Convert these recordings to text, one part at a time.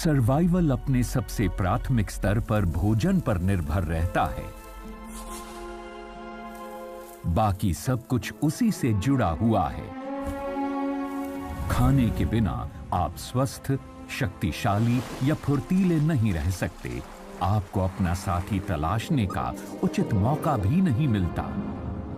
Survival अपने सबसे प्राथमिक स्तर पर भोजन पर निर्भर रहता है। बाकी सब कुछ उसी से जुड़ा हुआ है। खाने के बिना आप स्वस्थ, शक्तिशाली या फुर्तीले नहीं रह सकते। आपको अपना साथी तलाशने का उचित मौका भी नहीं मिलता।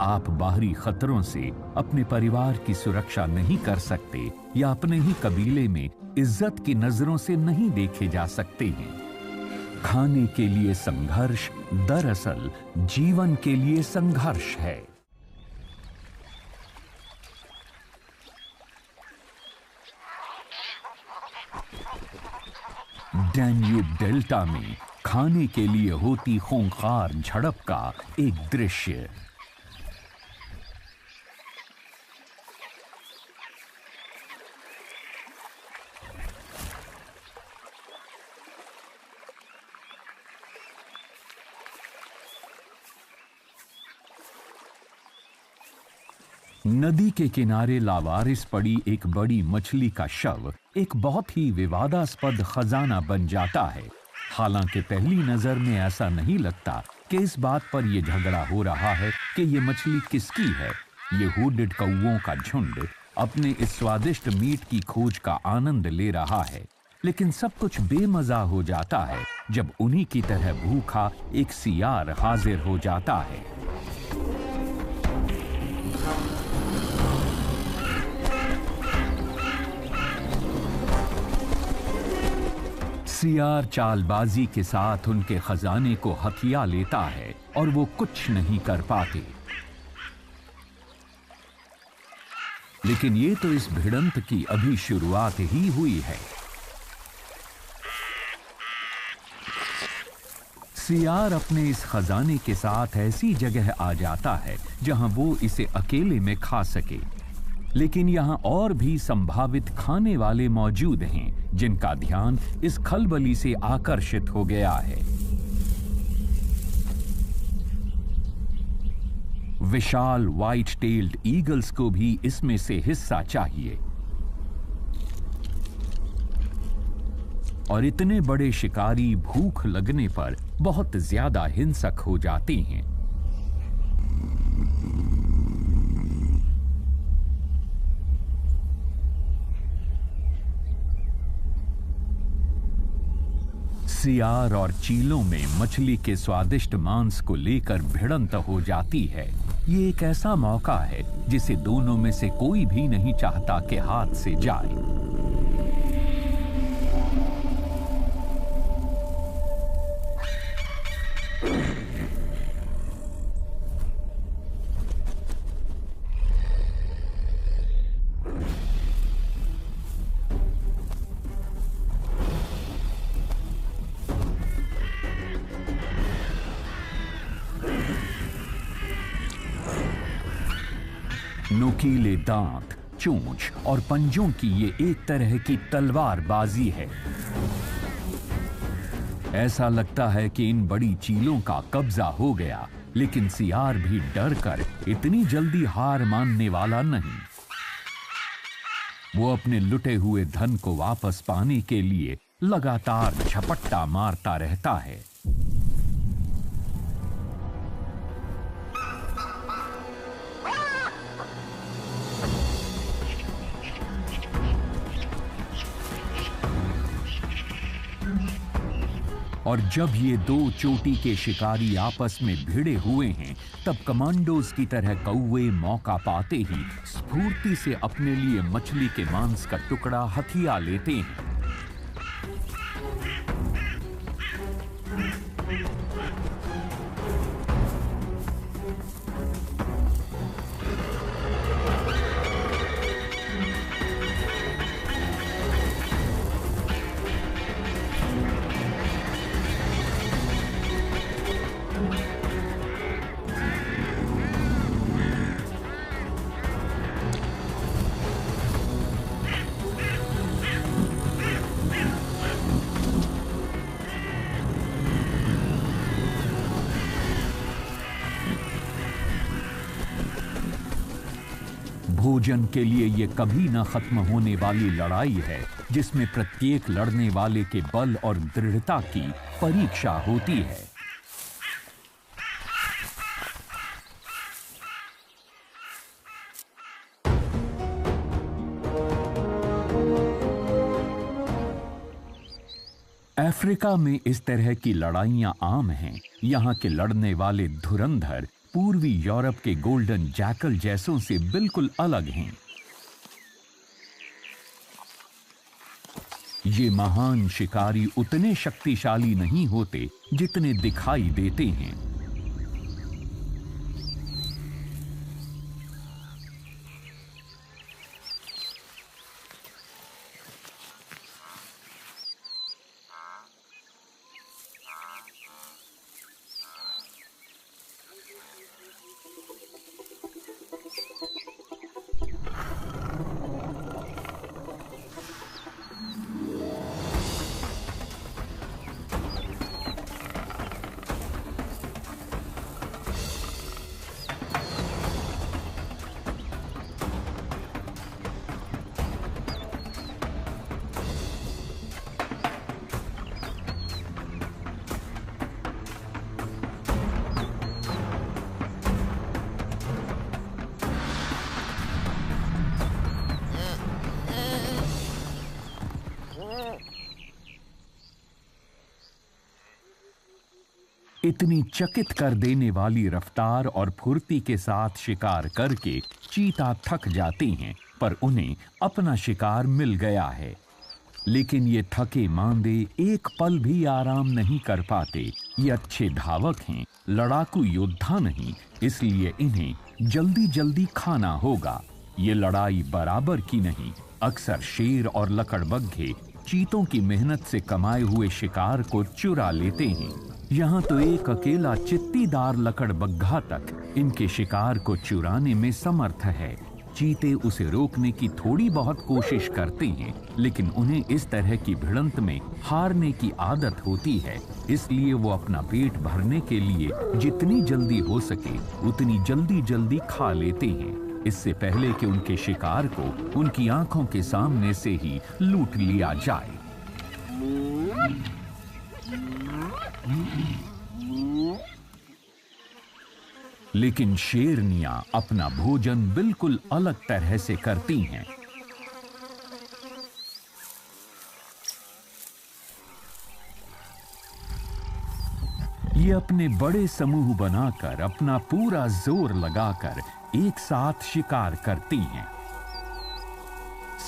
आप बाहरी खतरों से अपने परिवार की सुरक्षा नहीं कर सकते या अपने ही कबीले में इज्जत की नजरों से नहीं देखे जा सकते हैं। खाने के लिए संघर्ष दरअसल जीवन के लिए संघर्ष है। डैन्यूब डेल्टा में खाने के लिए होती खूंखार झड़प का एक दृश्य। नदी के किनारे लावारिस पड़ी एक बड़ी मछली का शव एक बहुत ही विवादास्पद खजाना बन जाता है। हालांकि पहली नजर में ऐसा नहीं लगता कि इस बात पर यह झगड़ा हो रहा है कि यह मछली किसकी है। ये हुडेड कौवों का झुंड अपने इस स्वादिष्ट मीट की खोज का आनंद ले रहा है। लेकिन सब कुछ बेमजा हो जाता है जब उन्हीं की तरह भूखा एक सियार हाजिर हो जाता है। सियार चालबाजी के साथ उनके खजाने को हथिया लेता है और वो कुछ नहीं कर पाते। लेकिन ये तो इस भिड़ंत की अभी शुरुआत ही हुई है। सियार अपने इस खजाने के साथ ऐसी जगह आ जाता है जहां वो इसे अकेले में खा सके। लेकिन यहां और भी संभावित खाने वाले मौजूद हैं जिनका ध्यान इस खलबली से आकर्षित हो गया है। विशाल व्हाइट टेल्ड ईगल्स को भी इसमें से हिस्सा चाहिए। और इतने बड़े शिकारी भूख लगने पर बहुत ज्यादा हिंसक हो जाते हैं। सियार और चीलों में मछली के स्वादिष्ट मांस को लेकर भिड़ंत हो जाती है। ये एक ऐसा मौका है जिसे दोनों में से कोई भी नहीं चाहता कि हाथ से जाए। नुकीले दांत, चोंच और पंजों की ये एक तरह की तलवारबाजी है। ऐसा लगता है कि इन बड़ी चीलों का कब्जा हो गया, लेकिन सियार भी डर कर इतनी जल्दी हार मानने वाला नहीं। वो अपने लुटे हुए धन को वापस पाने के लिए लगातार झपट्टा मारता रहता है। और जब ये दो चोटी के शिकारी आपस में भिड़े हुए हैं, तब कमांडोज की तरह कौवे मौका पाते ही स्फूर्ति से अपने लिए मछली के मांस का टुकड़ा हथिया लेते हैं। भोजन के लिए ये कभी न खत्म होने वाली लड़ाई है, जिसमें प्रत्येक लड़ने वाले के बल और दृढ़ता की परीक्षा होती है। अफ्रीका में इस तरह की लड़ाइयां आम हैं। यहाँ के लड़ने वाले धुरंधर पूर्वी यूरोप के गोल्डन जैकल जैसों से बिल्कुल अलग हैं। ये महान शिकारी उतने शक्तिशाली नहीं होते जितने दिखाई देते हैं। इतनी चकित कर देने वाली रफ्तार और फुर्ती के साथ शिकार करके चीता थक जाते हैं, पर उन्हें अपना शिकार मिल गया है। लेकिन ये थके मांदे एक पल भी आराम नहीं कर पाते। ये अच्छे धावक हैं, लड़ाकू योद्धा नहीं, इसलिए इन्हें जल्दी जल्दी खाना होगा। ये लड़ाई बराबर की नहीं। अक्सर शेर और लकड़बग्घे चीतों की मेहनत से कमाए हुए शिकार को चुरा लेते हैं। यहाँ तो एक अकेला चित्तीदार लकड़बग्घा तक इनके शिकार को चुराने में समर्थ है। चीते उसे रोकने की थोड़ी बहुत कोशिश करते हैं, लेकिन उन्हें इस तरह की भिड़ंत में हारने की आदत होती है। इसलिए वो अपना पेट भरने के लिए जितनी जल्दी हो सके उतनी जल्दी जल्दी खा लेते हैं, इससे पहले कि उनके शिकार को उनकी आंखों के सामने से ही लूट लिया जाए। लेकिन शेरनियां अपना भोजन बिल्कुल अलग तरह से करती हैं। ये अपने बड़े समूह बनाकर अपना पूरा जोर लगाकर एक साथ शिकार करती हैं।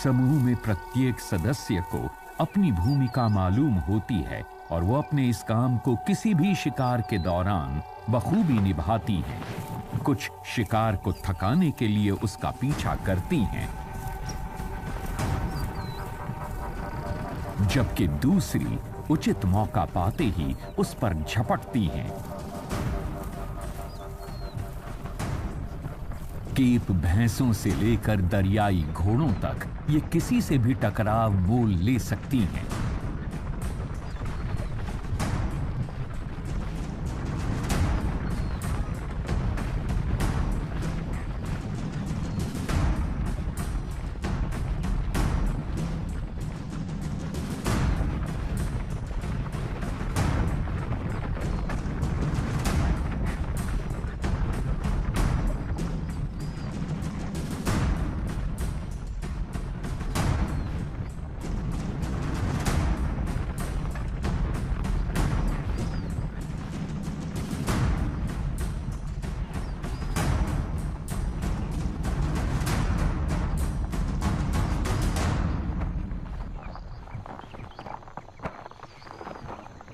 समूह में प्रत्येक सदस्य को अपनी भूमिका मालूम होती है और वो अपने इस काम को किसी भी शिकार के दौरान बखूबी निभाती हैं। कुछ शिकार को थकाने के लिए उसका पीछा करती हैं, जबकि दूसरी उचित मौका पाते ही उस पर झपटती हैं। केप भैंसों से लेकर दरियाई घोड़ों तक ये किसी से भी टकराव मोल ले सकती हैं।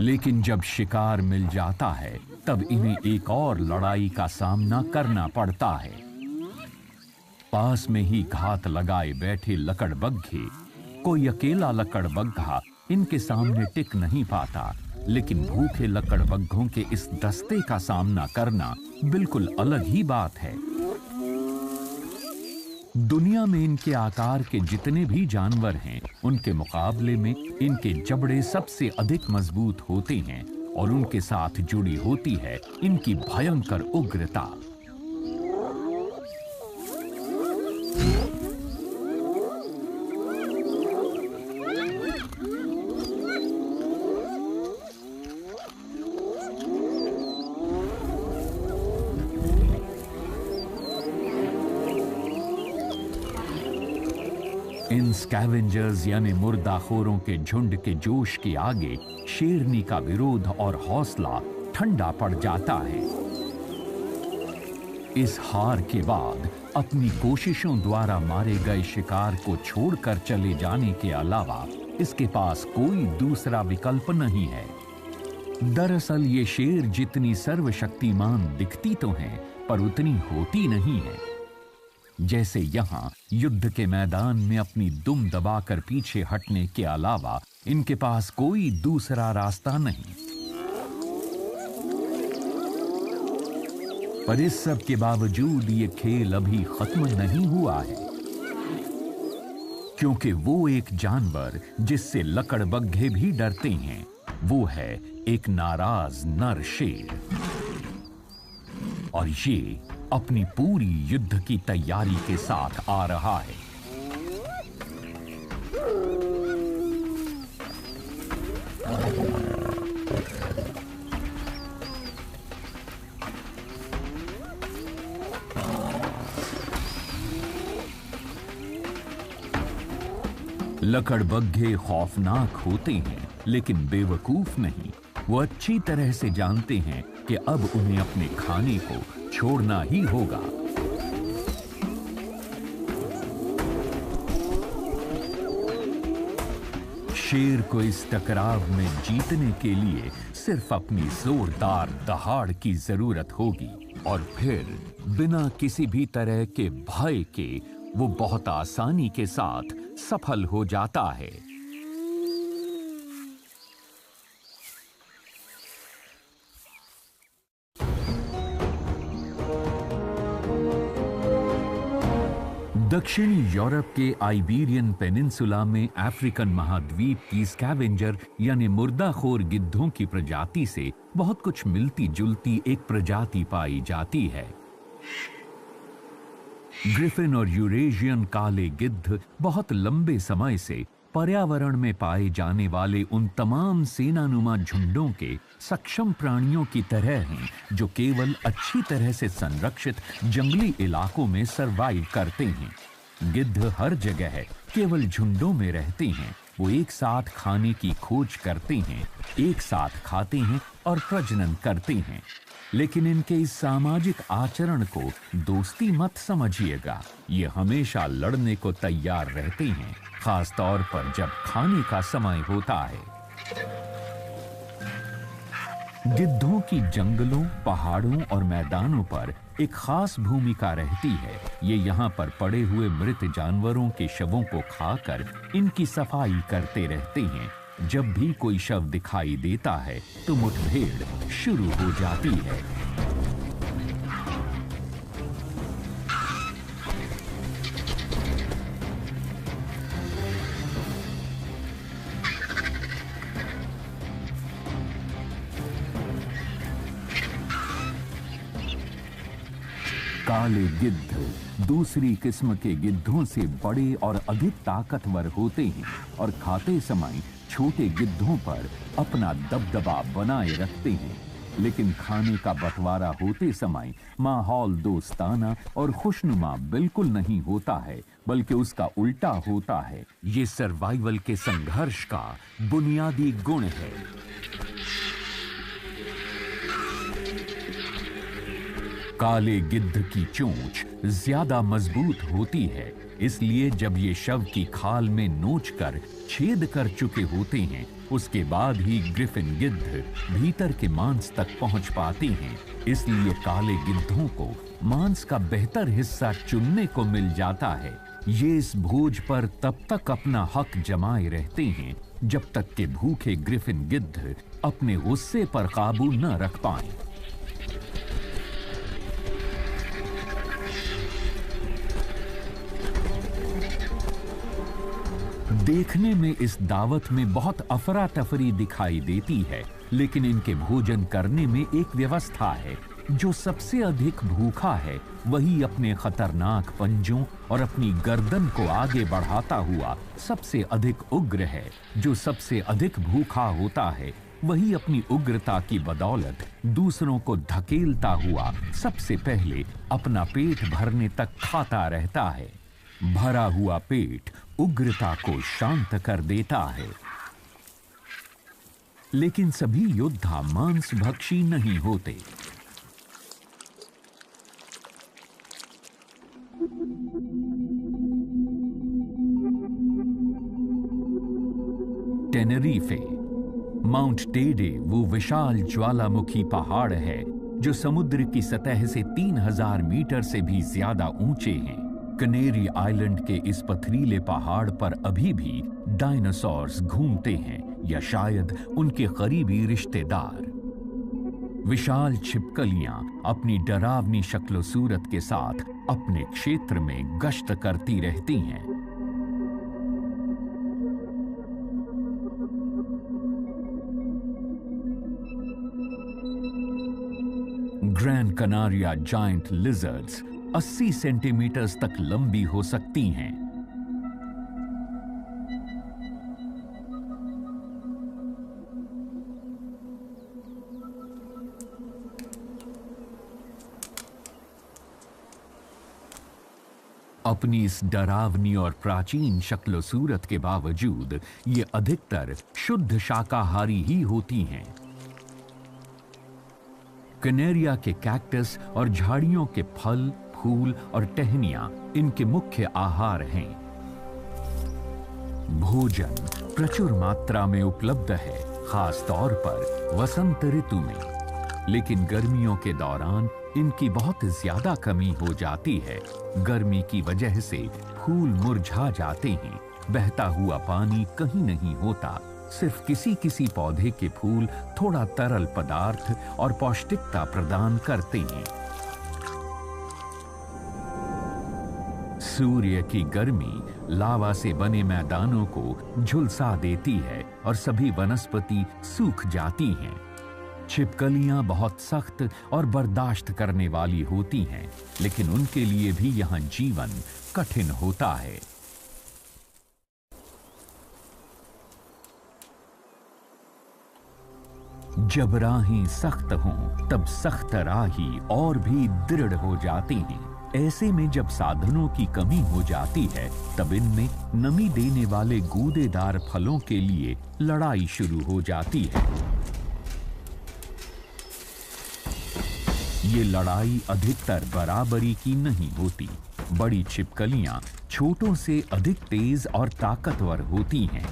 लेकिन जब शिकार मिल जाता है तब इन्हें एक और लड़ाई का सामना करना पड़ता है। पास में ही घात लगाए बैठे लकड़बग्घे, कोई अकेला लकड़बग्घा इनके सामने टिक नहीं पाता, लेकिन भूखे लकड़बग्घों के इस दस्ते का सामना करना बिल्कुल अलग ही बात है। दुनिया में इनके आकार के जितने भी जानवर हैं, उनके मुकाबले में इनके जबड़े सबसे अधिक मजबूत होते हैं और उनके साथ जुड़ी होती है इनकी भयंकर उग्रता। इन स्कैवेंजर्स यानी मुर्दाखोरों के झुंड के जोश के आगे शेरनी का विरोध और हौसला ठंडा पड़ जाता है। इस हार के बाद अपनी कोशिशों द्वारा मारे गए शिकार को छोड़कर चले जाने के अलावा इसके पास कोई दूसरा विकल्प नहीं है। दरअसल ये शेर जितनी सर्वशक्तिमान दिखती तो हैं, पर उतनी होती नहीं है। जैसे यहां युद्ध के मैदान में अपनी दुम दबाकर पीछे हटने के अलावा इनके पास कोई दूसरा रास्ता नहीं। पर इस सब के बावजूद ये खेल अभी खत्म नहीं हुआ है, क्योंकि वो एक जानवर जिससे लकड़बग्घे भी डरते हैं, वो है एक नाराज नर शेर। और ये अपनी पूरी युद्ध की तैयारी के साथ आ रहा है। लकड़बग्घे खौफनाक होते हैं, लेकिन बेवकूफ नहीं। वो अच्छी तरह से जानते हैं कि अब उन्हें अपने खाने को छोड़ना ही होगा। शेर को इस टकराव में जीतने के लिए सिर्फ अपनी जोरदार दहाड़ की जरूरत होगी, और फिर बिना किसी भी तरह के भय के वो बहुत आसानी के साथ सफल हो जाता है। दक्षिणी यूरोप के आइबेरियन पेनिनसुला में अफ्रीकन महाद्वीप की स्कैवेंजर यानी मुर्दाखोर गिद्धों की प्रजाति से बहुत कुछ मिलती जुलती एक प्रजाति पाई जाती है। ग्रिफिन और यूरेशियन काले गिद्ध बहुत लंबे समय से पर्यावरण में पाए जाने वाले उन तमाम सेनानुमा झुंडों के सक्षम प्राणियों की तरह हैं, जो केवल अच्छी तरह से संरक्षित जंगली इलाकों में सरवाइव करते हैं। गिद्ध हर जगह केवल झुंडों में रहते हैं। वो एक साथ खाने की खोज करते हैं, एक साथ खाते हैं और प्रजनन करते हैं। लेकिन इनके इस सामाजिक आचरण को दोस्ती मत समझिएगा। ये हमेशा लड़ने को तैयार रहते हैं, खास तौर पर जब खाने का समय होता है। गिद्धों की जंगलों, पहाड़ों और मैदानों पर एक खास भूमिका रहती है। ये यहाँ पर पड़े हुए मृत जानवरों के शवों को खाकर इनकी सफाई करते रहते हैं। जब भी कोई शव दिखाई देता है तो मुठभेड़ शुरू हो जाती है। काले गिद्ध दूसरी किस्म के गिद्धों से बड़े और अधिक ताकतवर होते हैं और खाते समय छोटे गिद्धों पर अपना दबदबा बनाए रखते हैं। लेकिन खाने का बंटवारा होते समय माहौल दोस्ताना और खुशनुमा बिल्कुल नहीं होता है, बल्कि उसका उल्टा होता है। ये सर्वाइवल के संघर्ष का बुनियादी गुण है। काले गिद्ध की चोंच ज्यादा मजबूत होती है, इसलिए जब ये शव की खाल में नोचकर छेद कर चुके होते हैं, उसके बाद ही ग्रिफिन गिद्ध भीतर के मांस तक पहुंच पाते हैं। इसलिए काले गिद्धों को मांस का बेहतर हिस्सा चुनने को मिल जाता है। ये इस भोज पर तब तक अपना हक जमाए रहते हैं जब तक कि भूखे ग्रिफिन गिद्ध अपने गुस्से पर काबू न रख पाएं। देखने में इस दावत में बहुत अफरा तफरी दिखाई देती है, लेकिन इनके भोजन करने में एक व्यवस्था है। जो सबसे अधिक भूखा है वही अपने खतरनाक पंजों और अपनी गर्दन को आगे बढ़ाता हुआ सबसे अधिक उग्र है। जो सबसे अधिक भूखा होता है वही अपनी उग्रता की बदौलत दूसरों को धकेलता हुआ सबसे पहले अपना पेट भरने तक खाता रहता है। भरा हुआ पेट उग्रता को शांत कर देता है। लेकिन सभी योद्धा मांसभक्षी नहीं होते। टेनरीफे, माउंट टेडे वो विशाल ज्वालामुखी पहाड़ है जो समुद्र की सतह से 3000 मीटर से भी ज्यादा ऊंचे हैं। कनेरी आइलैंड के इस पथरीले पहाड़ पर अभी भी डायनासोर्स घूमते हैं, या शायद उनके करीबी रिश्तेदार। विशाल छिपकलियां अपनी डरावनी शक्ल सूरत के साथ अपने क्षेत्र में गश्त करती रहती हैं। ग्रैंड कनारिया जायंट लिजर्ड्स 80 सेंटीमीटर तक लंबी हो सकती हैं। अपनी इस डरावनी और प्राचीन शक्ल सूरत के बावजूद ये अधिकतर शुद्ध शाकाहारी ही होती हैं। कनेरिया के कैक्टस और झाड़ियों के फल, फूल और टहनियां इनके मुख्य आहार हैं। भोजन प्रचुर मात्रा में उपलब्ध है, खास तौर पर वसंत ऋतु में। लेकिन गर्मियों के दौरान इनकी बहुत ज्यादा कमी हो जाती है। गर्मी की वजह से फूल मुरझा जाते हैं, बहता हुआ पानी कहीं नहीं होता। सिर्फ किसी किसी पौधे के फूल थोड़ा तरल पदार्थ और पौष्टिकता प्रदान करते हैं। सूर्य की गर्मी लावा से बने मैदानों को झुलसा देती है और सभी वनस्पति सूख जाती हैं। छिपकलियां बहुत सख्त और बर्दाश्त करने वाली होती हैं, लेकिन उनके लिए भी यहां जीवन कठिन होता है। जब राहें सख्त हों, तब सख्त राही और भी दृढ़ हो जाती हैं। ऐसे में जब साधनों की कमी हो जाती है, तब इनमें नमी देने वाले गूदेदार फलों के लिए लड़ाई शुरू हो जाती है। ये लड़ाई अधिकतर बराबरी की नहीं होती। बड़ी छिपकलियां छोटों से अधिक तेज और ताकतवर होती हैं।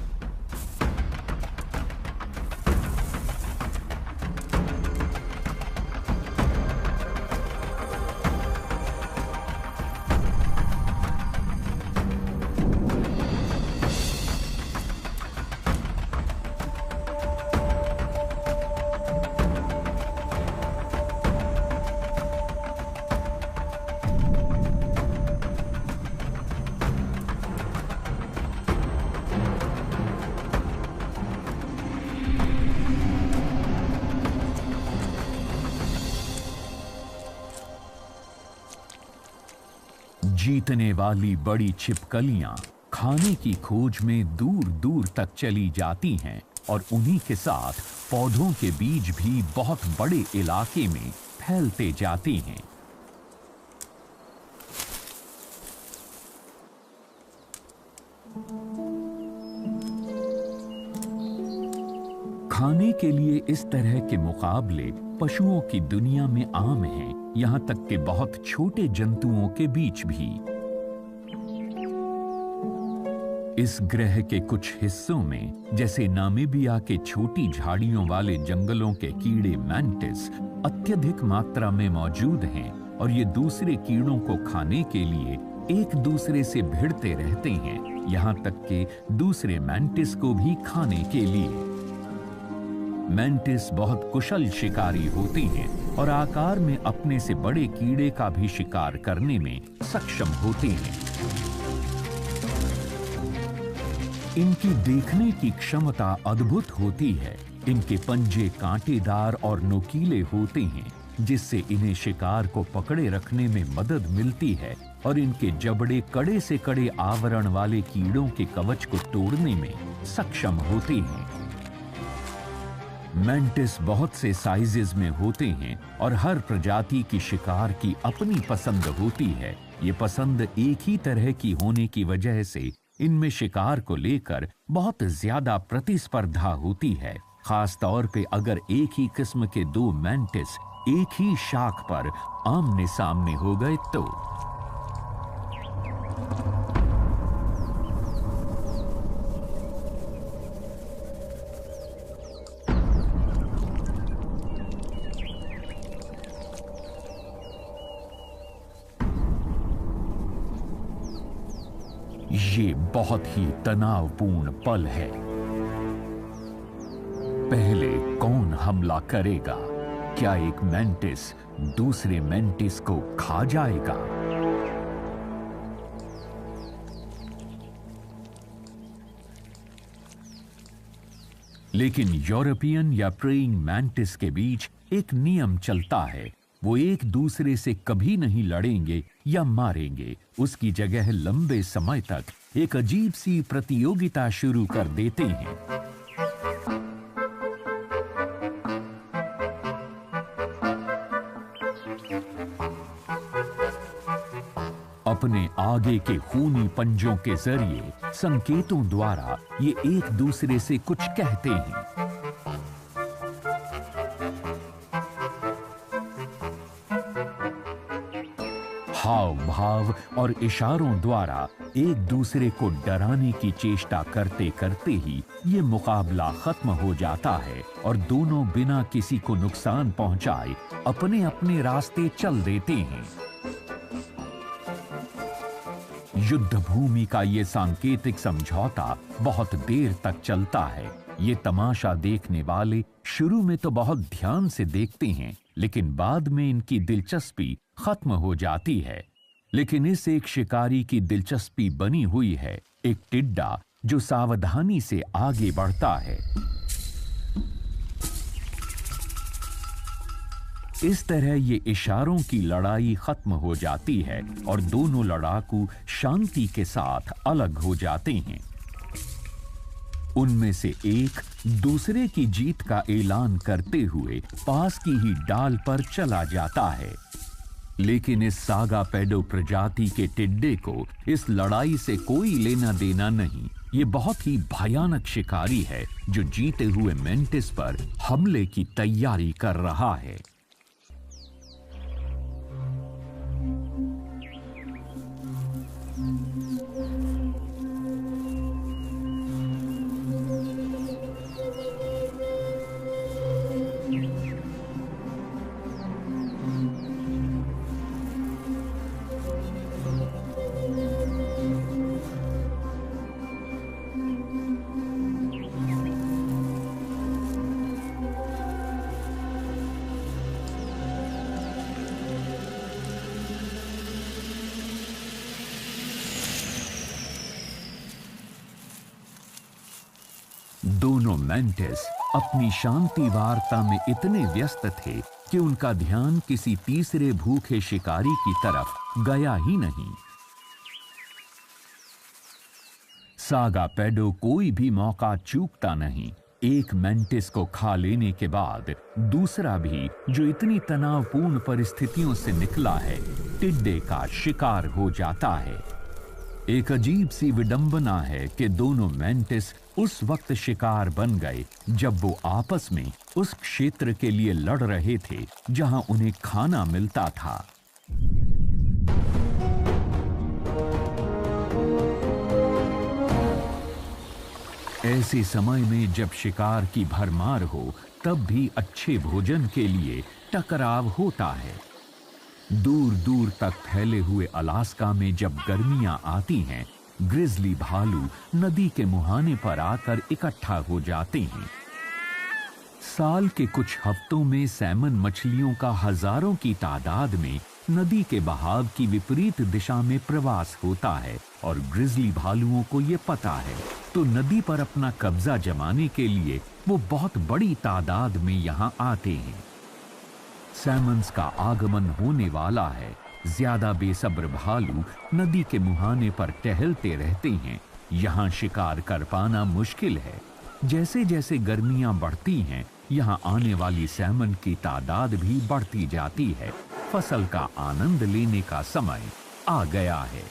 जीतने वाली बड़ी छिपकलियां खाने की खोज में दूर दूर तक चली जाती हैं और उन्हीं के साथ पौधों के बीज भी बहुत बड़े इलाके में फैलते जाते हैं। खाने के लिए इस तरह के मुकाबले पशुओं की दुनिया में आम हैं, यहां तक कि बहुत छोटे जंतुओं के बीच भी। इस ग्रह के कुछ हिस्सों में, जैसे नामीबिया के छोटी झाड़ियों वाले जंगलों के कीड़े मैंटिस अत्यधिक मात्रा में मौजूद हैं और ये दूसरे कीड़ों को खाने के लिए एक दूसरे से भिड़ते रहते हैं, यहां तक कि दूसरे मैंटिस को भी खाने के लिए। मैंटिस बहुत कुशल शिकारी होती हैं और आकार में अपने से बड़े कीड़े का भी शिकार करने में सक्षम होती हैं। इनकी देखने की क्षमता अद्भुत होती है। इनके पंजे कांटेदार और नुकीले होते हैं, जिससे इन्हें शिकार को पकड़े रखने में मदद मिलती है और इनके जबड़े कड़े से कड़े आवरण वाले कीड़ों के कवच को तोड़ने में सक्षम होते हैं। मैंटिस बहुत से साइजेस में होते हैं और हर प्रजाति की शिकार की अपनी पसंद होती है। ये पसंद एक ही तरह की होने की वजह से इनमें शिकार को लेकर बहुत ज्यादा प्रतिस्पर्धा होती है, खास तौर पे अगर एक ही किस्म के दो मैंटिस एक ही शाख पर आमने सामने हो गए तो। ये बहुत ही तनावपूर्ण पल है। पहले कौन हमला करेगा? क्या एक मैंटिस दूसरे मैंटिस को खा जाएगा? लेकिन यूरोपियन या प्रेइंग मैंटिस के बीच एक नियम चलता है, वो एक दूसरे से कभी नहीं लड़ेंगे या मारेंगे। उसकी जगह लंबे समय तक एक अजीब सी प्रतियोगिता शुरू कर देते हैं। अपने आगे के खूनी पंजों के जरिए संकेतों द्वारा ये एक दूसरे से कुछ कहते हैं। हाव भाव और इशारों द्वारा एक दूसरे को डराने की चेष्टा करते करते ही ये मुकाबला खत्म हो जाता है और दोनों बिना किसी को नुकसान पहुंचाए अपने अपने रास्ते चल देते हैं। युद्ध भूमि का ये सांकेतिक समझौता बहुत देर तक चलता है। ये तमाशा देखने वाले शुरू में तो बहुत ध्यान से देखते हैं, लेकिन बाद में इनकी दिलचस्पी खत्म हो जाती है। लेकिन इस एक शिकारी की दिलचस्पी बनी हुई है एक टिड्डा जो सावधानी से आगे बढ़ता है। इस तरह ये इशारों की लड़ाई खत्म हो जाती है और दोनों लड़ाकू शांति के साथ अलग हो जाते हैं। उनमें से एक दूसरे की जीत का ऐलान करते हुए पास की ही डाल पर चला जाता है। लेकिन इस सागा पेडो प्रजाति के टिड्डे को इस लड़ाई से कोई लेना देना नहीं। ये बहुत ही भयानक शिकारी है जो जीते हुए मेंटिस पर हमले की तैयारी कर रहा है। दोनों मेंटिस अपनी शांति वार्ता में इतने व्यस्त थे कि उनका ध्यान किसी तीसरे भूखे शिकारी की तरफ गया ही नहीं। सागा पेडो कोई भी मौका चूकता नहीं। एक मेंटिस को खा लेने के बाद दूसरा भी, जो इतनी तनावपूर्ण परिस्थितियों से निकला है, टिड्डे का शिकार हो जाता है। एक अजीब सी विडंबना है कि दोनों मेंटिस उस वक्त शिकार बन गए जब वो आपस में उस क्षेत्र के लिए लड़ रहे थे जहां उन्हें खाना मिलता था। ऐसे समय में जब शिकार की भरमार हो तब भी अच्छे भोजन के लिए टकराव होता है। दूर दूर तक फैले हुए अलास्का में जब गर्मियां आती हैं, ग्रिजली भालू नदी के मुहाने पर आकर इकट्ठा हो जाते हैं। साल के कुछ हफ्तों में सैमन मछलियों का हजारों की तादाद में नदी के बहाव की विपरीत दिशा में प्रवास होता है और ग्रिजली भालुओं को ये पता है, तो नदी पर अपना कब्जा जमाने के लिए वो बहुत बड़ी तादाद में यहाँ आते हैं। सैमन्स का आगमन होने वाला है। ज्यादा बेसब्र भालू नदी के मुहाने पर टहलते रहते हैं। यहाँ शिकार कर पाना मुश्किल है। जैसे जैसे गर्मियां बढ़ती हैं, यहाँ आने वाली सैमन की तादाद भी बढ़ती जाती है। फसल का आनंद लेने का समय आ गया है।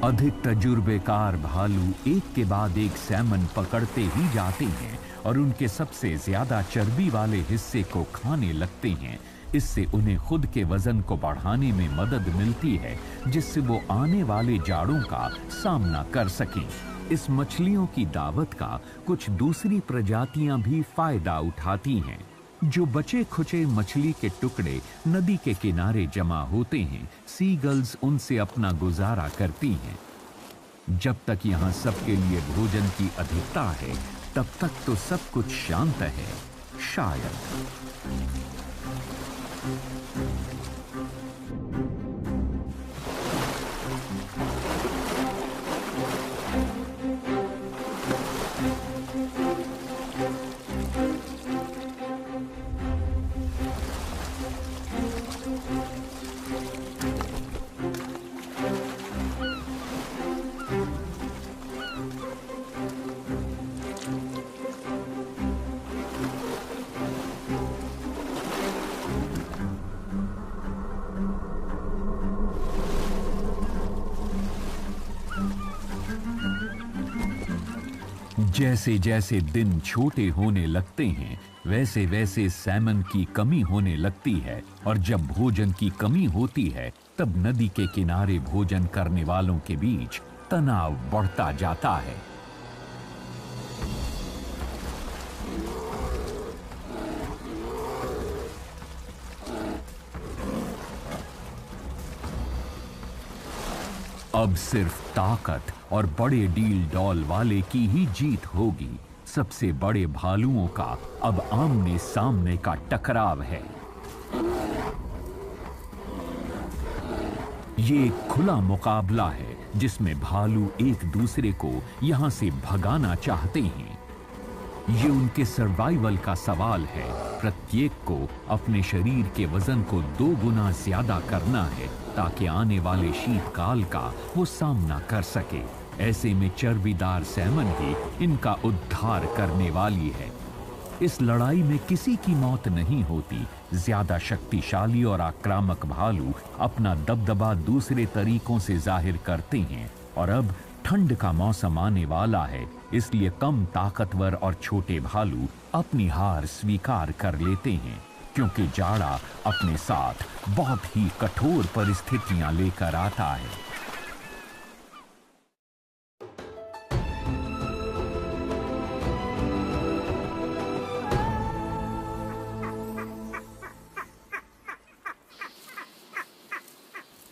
अधिक तजुर्बेकार भालू एक के बाद एक सैमन पकड़ते ही जाते हैं और उनके सबसे ज्यादा चर्बी वाले हिस्से को खाने लगते हैं। इससे उन्हें खुद के वजन को बढ़ाने में मदद मिलती है, जिससे वो आने वाले जाड़ों का सामना कर सकें। इस मछलियों की दावत का कुछ दूसरी प्रजातियां भी फायदा उठाती हैं। जो बचे खुचे मछली के टुकड़े नदी के किनारे जमा होते हैं, सीगल्स उनसे अपना गुजारा करती हैं। जब तक यहाँ सबके लिए भोजन की अधिकता है, तब तक तो सब कुछ शांत है, शायद। जैसे जैसे दिन छोटे होने लगते हैं, वैसे वैसे सैमन की कमी होने लगती है, और जब भोजन की कमी होती है, तब नदी के किनारे भोजन करने वालों के बीच तनाव बढ़ता जाता है। अब सिर्फ ताकत और बड़े डील डॉल वाले की ही जीत होगी। सबसे बड़े भालुओं का अब आमने सामने का टकराव है। ये एक खुला मुकाबला है, जिसमें भालू एक दूसरे को यहां से भगाना चाहते हैं। ये उनके सर्वाइवल का सवाल है। प्रत्येक को अपने शरीर के वजन को 2 गुना ज्यादा करना है, ताकि आने वाले शीतकाल का वो सामना कर सके। ऐसे में चर्बीदार सैमन ही इनका उद्धार करने वाली है। इस लड़ाई में किसी की मौत नहीं होती। ज्यादा शक्तिशाली और आक्रामक भालू अपना दबदबा दूसरे तरीकों से जाहिर करते हैं, और अब ठंड का मौसम आने वाला है, इसलिए कम ताकतवर और छोटे भालू अपनी हार स्वीकार कर लेते हैं, क्योंकि जाड़ा अपने साथ बहुत ही कठोर परिस्थितियां लेकर आता है।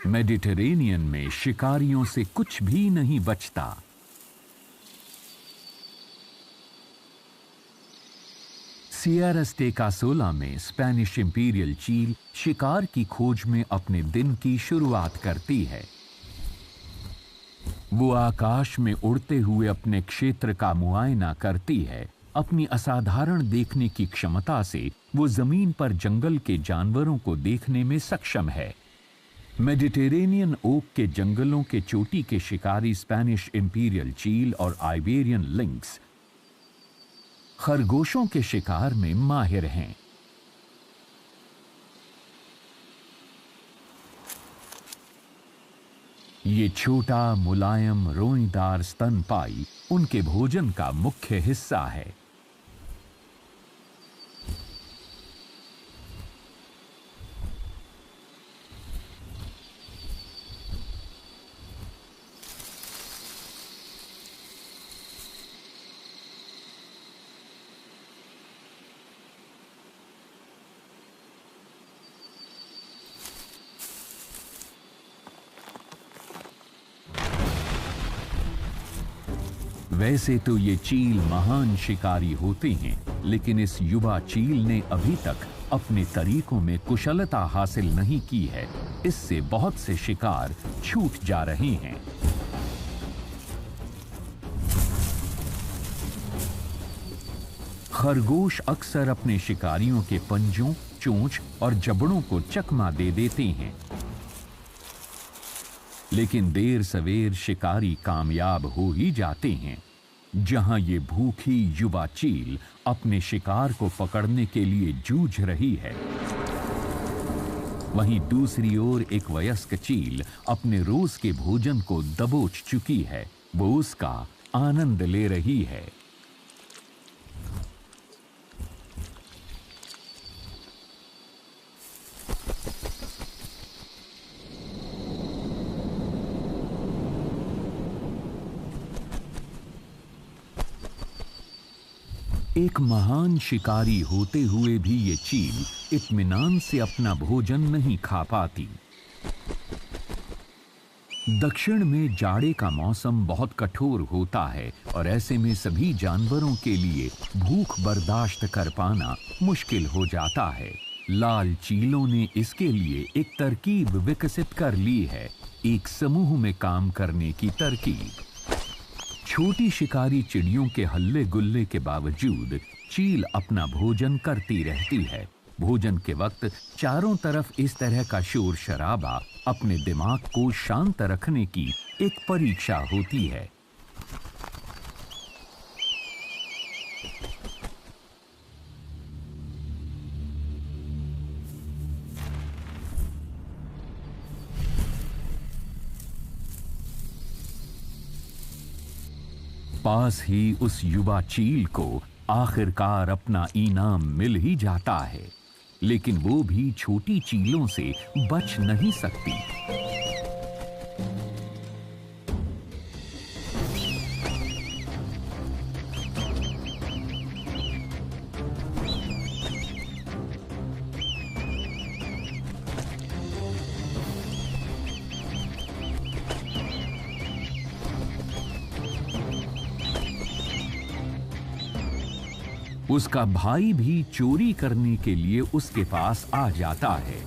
मेडिटेरेनियन में शिकारियों से कुछ भी नहीं बचता। सियरा स्टेकासोला में स्पेनिश इंपीरियल चील शिकार की खोज में अपने दिन की शुरुआत करती है। वो आकाश में उड़ते हुए अपने क्षेत्र का मुआयना करती है। अपनी असाधारण देखने की क्षमता से वो जमीन पर जंगल के जानवरों को देखने में सक्षम है। मेडिटेरेनियन ओक के जंगलों के चोटी के शिकारी स्पेनिश इंपीरियल चील और आइबेरियन लिंक्स खरगोशों के शिकार में माहिर हैं। ये छोटा मुलायम रोईदार स्तनपाई उनके भोजन का मुख्य हिस्सा है। वैसे तो ये चील महान शिकारी होते हैं, लेकिन इस युवा चील ने अभी तक अपने तरीकों में कुशलता हासिल नहीं की है। इससे बहुत से शिकार छूट जा रहे हैं। खरगोश अक्सर अपने शिकारियों के पंजों, चोंच और जबड़ों को चकमा दे देते हैं, लेकिन देर सवेर शिकारी कामयाब हो ही जाते हैं। जहां ये भूखी युवा चील अपने शिकार को पकड़ने के लिए जूझ रही है, वहीं दूसरी ओर एक वयस्क चील अपने रोज के भोजन को दबोच चुकी है। वो उसका आनंद ले रही है। एक महान शिकारी होते हुए भी ये चील इत्मीनान से अपना भोजन नहीं खा पाती। दक्षिण में जाड़े का मौसम बहुत कठोर होता है और ऐसे में सभी जानवरों के लिए भूख बर्दाश्त कर पाना मुश्किल हो जाता है। लाल चीलों ने इसके लिए एक तरकीब विकसित कर ली है, एक समूह में काम करने की तरकीब। छोटी शिकारी चिड़ियों के हल्ले गुल्ले के बावजूद चील अपना भोजन करती रहती है। भोजन के वक्त चारों तरफ इस तरह का शोर शराबा अपने दिमाग को शांत रखने की एक परीक्षा होती है। पास ही उस युवा चील को आखिरकार अपना इनाम मिल ही जाता है, लेकिन वो भी छोटी चीलों से बच नहीं सकती। उसका भाई भी चोरी करने के लिए उसके पास आ जाता है।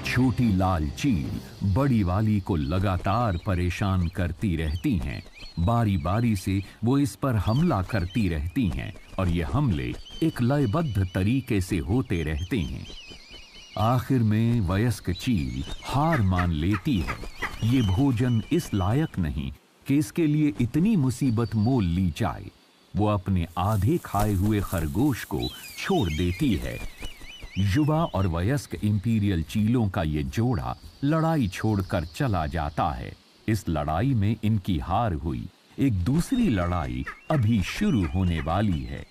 छोटी लाल चील बड़ी वाली को लगातार परेशान करती रहती हैं। बारी बारी से वो इस पर हमला करती रहती हैं और ये हमले एक लयबद्ध तरीके से होते रहते हैं। आखिर में वयस्क चील हार मान लेती है। ये भोजन इस लायक नहीं कि इसके लिए इतनी मुसीबत मोल ली जाए। वो अपने आधे खाए हुए खरगोश को छोड़ देती है। युवा और वयस्क इंपीरियल चीलों का ये जोड़ा लड़ाई छोड़कर चला जाता है। इस लड़ाई में इनकी हार हुई। एक दूसरी लड़ाई अभी शुरू होने वाली है।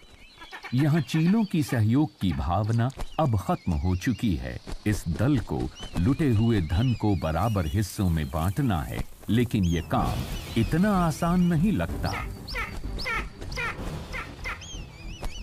यहाँ चीलों की सहयोग की भावना अब खत्म हो चुकी है। इस दल को लुटे हुए धन को बराबर हिस्सों में बांटना है, लेकिन ये काम इतना आसान नहीं लगता।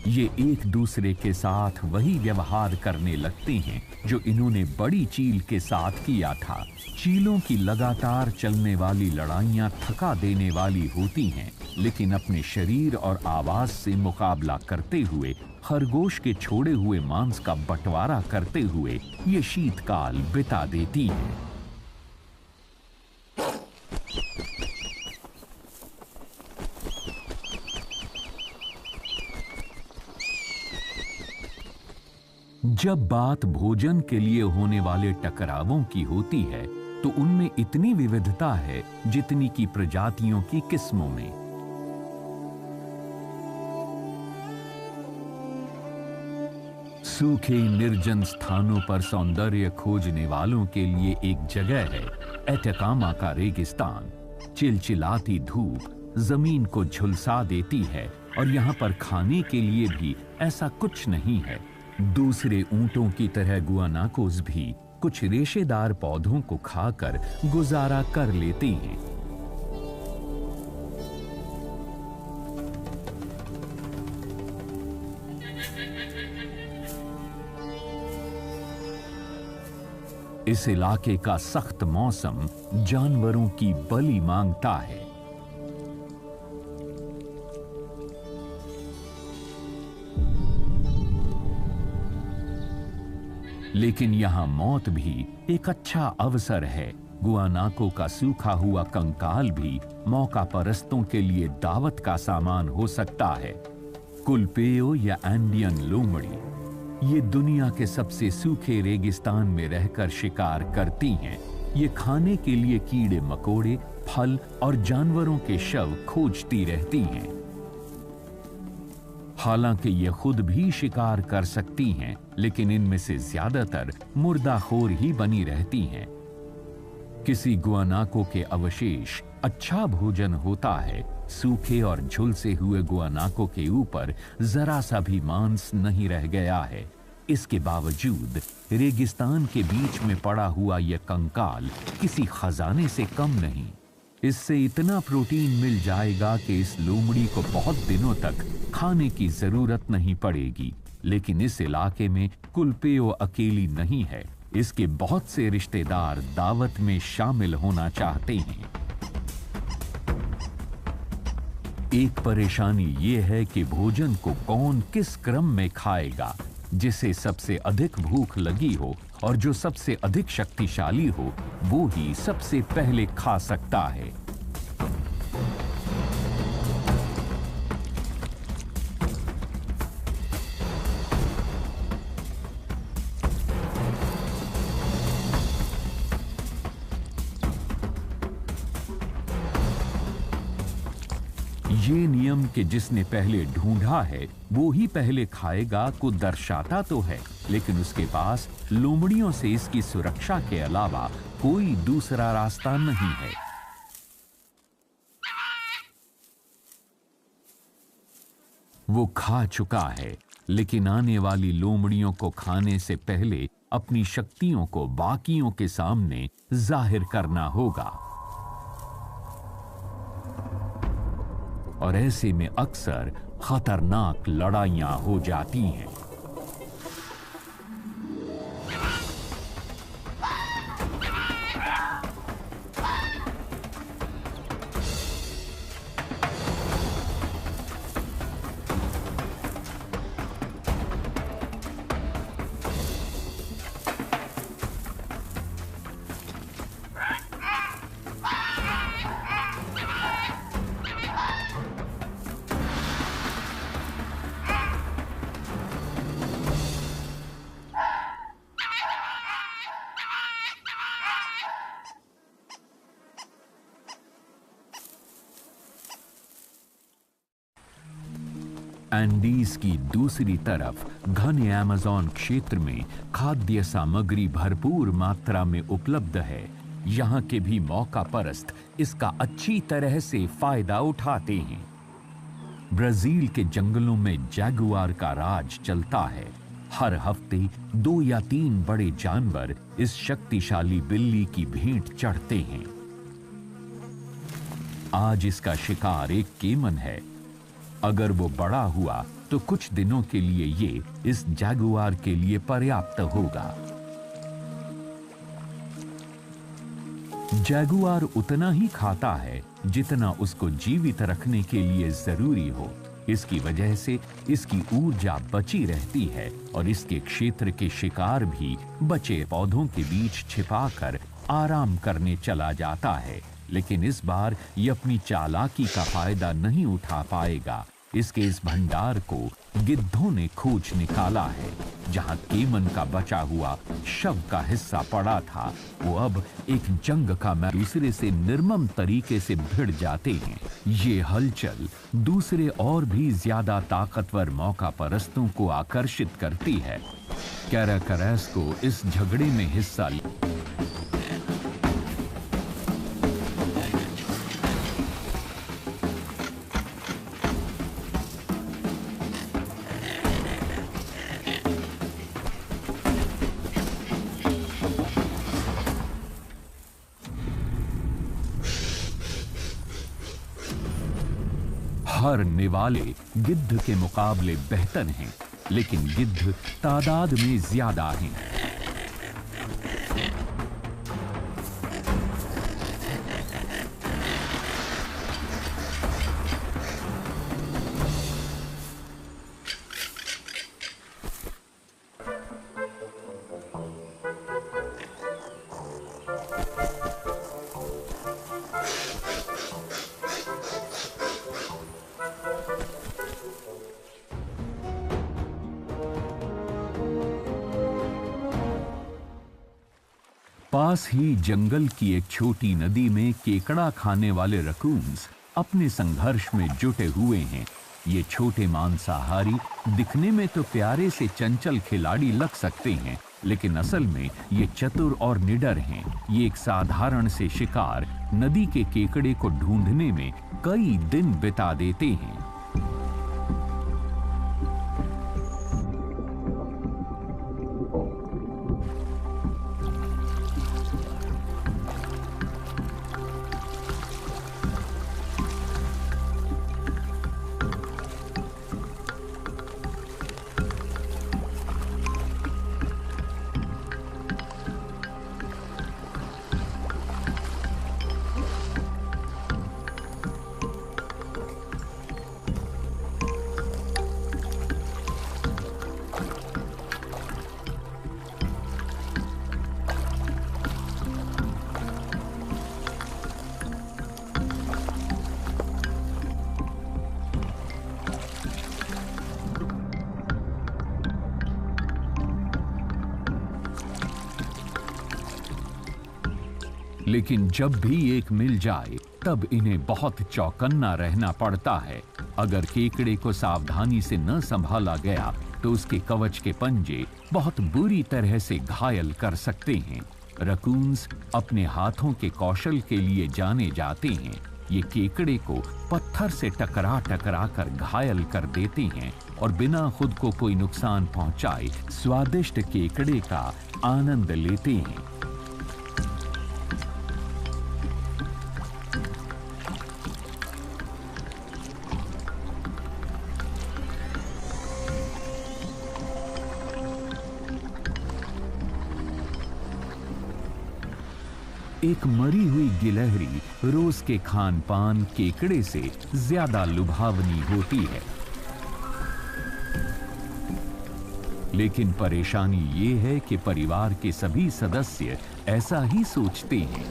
ये एक दूसरे के साथ वही व्यवहार करने लगते हैं जो इन्होंने बड़ी चील के साथ किया था। चीलों की लगातार चलने वाली लड़ाइयां थका देने वाली होती हैं, लेकिन अपने शरीर और आवाज से मुकाबला करते हुए, खरगोश के छोड़े हुए मांस का बंटवारा करते हुए ये शीतकाल बिता देती हैं। जब बात भोजन के लिए होने वाले टकरावों की होती है, तो उनमें इतनी विविधता है जितनी की प्रजातियों की किस्मों में। सूखे निर्जन स्थानों पर सौंदर्य खोजने वालों के लिए एक जगह है एटाकामा का रेगिस्तान। चिलचिलाती धूप जमीन को झुलसा देती है और यहाँ पर खाने के लिए भी ऐसा कुछ नहीं है। दूसरे ऊंटों की तरह गुआनाकोस भी कुछ रेशेदार पौधों को खाकर गुजारा कर लेते हैं। इस इलाके का सख्त मौसम जानवरों की बलि मांगता है। लेकिन यहां मौत भी एक अच्छा अवसर है। गुआनाको का सूखा हुआ कंकाल भी मौका परस्तों के लिए दावत का सामान हो सकता है। कुलपेयो या एंडियन लोमड़ी ये दुनिया के सबसे सूखे रेगिस्तान में रहकर शिकार करती हैं। ये खाने के लिए कीड़े मकोड़े, फल और जानवरों के शव खोजती रहती हैं। हालांकि ये खुद भी शिकार कर सकती हैं, लेकिन इनमें से ज्यादातर मुर्दाखोर ही बनी रहती हैं। किसी गुआनाको के अवशेष अच्छा भोजन होता है। सूखे और झुलसे हुए गुआनाको के ऊपर जरा सा भी मांस नहीं रह गया है। इसके बावजूद रेगिस्तान के बीच में पड़ा हुआ यह कंकाल किसी खजाने से कम नहीं। इससे इतना प्रोटीन मिल जाएगा कि इस लोमड़ी को बहुत दिनों तक खाने की जरूरत नहीं पड़ेगी। लेकिन इस इलाके में कुलपेयो अकेली नहीं है। इसके बहुत से रिश्तेदार दावत में शामिल होना चाहते हैं। एक परेशानी ये है कि भोजन को कौन किस क्रम में खाएगा। जिसे सबसे अधिक भूख लगी हो और जो सबसे अधिक शक्तिशाली हो, वो ही सबसे पहले खा सकता है। ये नियम कि जिसने पहले ढूंढा है वो ही पहले खाएगा को दर्शाता तो है, लेकिन उसके पास लोमड़ियों से इसकी सुरक्षा के अलावा कोई दूसरा रास्ता नहीं है। वो खा चुका है, लेकिन आने वाली लोमड़ियों को खाने से पहले अपनी शक्तियों को बाकियों के सामने जाहिर करना होगा। और ऐसे में अक्सर खतरनाक लड़ाइयां हो जाती हैं। एंडीज की दूसरी तरफ घने अमेज़न क्षेत्र में खाद्य सामग्री भरपूर मात्रा में उपलब्ध है। यहाँ के भी मौका परस्त इसका अच्छी तरह से फायदा उठाते हैं। ब्राजील के जंगलों में जैगुआर का राज चलता है। हर हफ्ते 2 या 3 बड़े जानवर इस शक्तिशाली बिल्ली की भेंट चढ़ते हैं। आज इसका शिकार एक केमन है। अगर वो बड़ा हुआ तो कुछ दिनों के लिए ये इस जैगुआर के लिए पर्याप्त होगा। जैगुआर उतना ही खाता है जितना उसको जीवित रखने के लिए जरूरी हो। इसकी वजह से इसकी ऊर्जा बची रहती है और इसके क्षेत्र के शिकार भी बचे पौधों के बीच छिपाकर आराम करने चला जाता है। लेकिन इस बार ये अपनी चालाकी का फायदा नहीं उठा पाएगा। इसके इस भंडार को गिद्धों ने खोज निकाला है। जहां केमन का बचा हुआ शव का हिस्सा पड़ा था, वो अब एक जंग का दूसरे से निर्मम तरीके से भिड़ जाते हैं। ये हलचल दूसरे और भी ज्यादा ताकतवर मौका परस्तों को आकर्षित करती है। कैराकरैस को इस झगड़े में हिस्सा हर निवाले गिद्ध के मुकाबले बेहतर हैं, लेकिन गिद्ध तादाद में ज्यादा हैं। पास ही जंगल की एक छोटी नदी में केकड़ा खाने वाले रकून्स अपने संघर्ष में जुटे हुए हैं। ये छोटे मांसाहारी दिखने में तो प्यारे से चंचल खिलाड़ी लग सकते हैं, लेकिन असल में ये चतुर और निडर हैं। ये एक साधारण से शिकार नदी के केकड़े को ढूंढने में कई दिन बिता देते हैं। लेकिन जब भी एक मिल जाए तब इन्हें बहुत चौकन्ना रहना पड़ता है। अगर केकड़े को सावधानी से न संभाला गया तो उसके कवच के पंजे बहुत बुरी तरह से घायल कर सकते हैं। रकून्स अपने हाथों के कौशल के लिए जाने जाते हैं। ये केकड़े को पत्थर से टकरा टकरा कर घायल कर देते हैं और बिना खुद को कोई नुकसान पहुंचाए स्वादिष्ट केकड़े का आनंद लेते हैं। एक मरी हुई गिलहरी रोज के खान पान केकड़े से ज्यादा लुभावनी होती है। लेकिन परेशानी ये है कि परिवार के सभी सदस्य ऐसा ही सोचते हैं।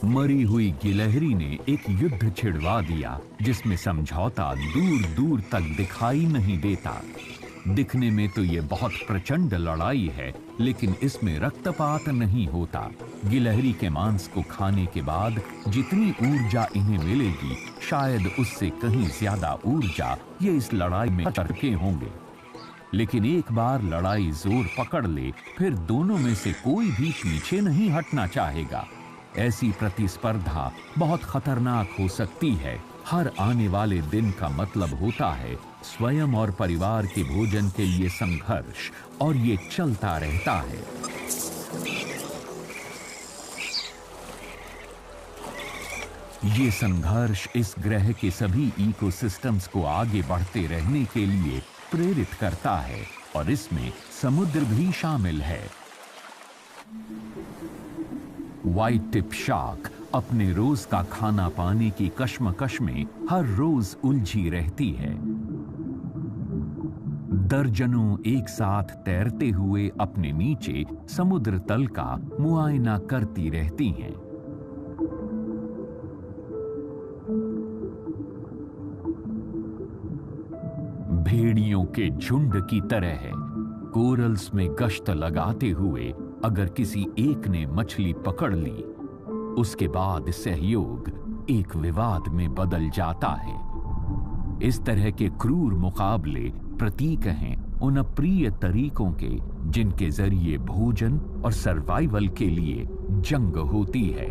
मरी हुई गिलहरी ने एक युद्ध छिड़वा दिया जिसमें समझौता दूर दूर तक दिखाई नहीं देता। दिखने में तो ये बहुत प्रचंड लड़ाई है, लेकिन इसमें रक्तपात नहीं होता। गिलहरी के मांस को खाने के बाद जितनी ऊर्जा इन्हें मिलेगी, शायद उससे कहीं ज्यादा ऊर्जा ये इस लड़ाई में चरके होंगे। लेकिन एक बार लड़ाई जोर पकड़ ले, फिर दोनों में से कोई भी पीछे नहीं हटना चाहेगा। ऐसी प्रतिस्पर्धा बहुत खतरनाक हो सकती है। हर आने वाले दिन का मतलब होता है स्वयं और परिवार के भोजन के लिए संघर्ष, और ये चलता रहता है। ये संघर्ष इस ग्रह के सभी इकोसिस्टम्स को आगे बढ़ते रहने के लिए प्रेरित करता है, और इसमें समुद्र भी शामिल है। व्हाइट टिप शार्क अपने रोज का खाना पाने की कश्मकश में हर रोज उलझी रहती है। दर्जनों एक साथ तैरते हुए अपने नीचे समुद्र तल का मुआयना करती रहती हैं। भेड़ियों के झुंड की तरह है। कोरल्स में गश्त लगाते हुए अगर किसी एक ने मछली पकड़ ली, उसके बाद सहयोग एक विवाद में बदल जाता है। इस तरह के क्रूर मुकाबले प्रतीक हैं उन अप्रिय तरीकों के जिनके जरिए भोजन और सर्वाइवल के लिए जंग होती है।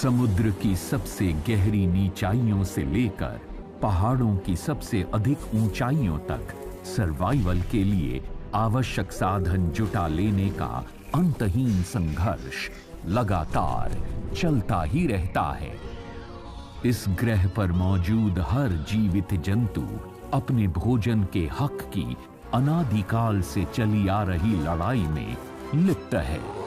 समुद्र की सबसे गहरी नीचाइयों से लेकर पहाड़ों की सबसे अधिक ऊंचाइयों तक सर्वाइवल के लिए आवश्यक साधन जुटा लेने का अंतहीन संघर्ष लगातार चलता ही रहता है। इस ग्रह पर मौजूद हर जीवित जंतु अपने भोजन के हक की अनादिकाल से चली आ रही लड़ाई में लिप्त है।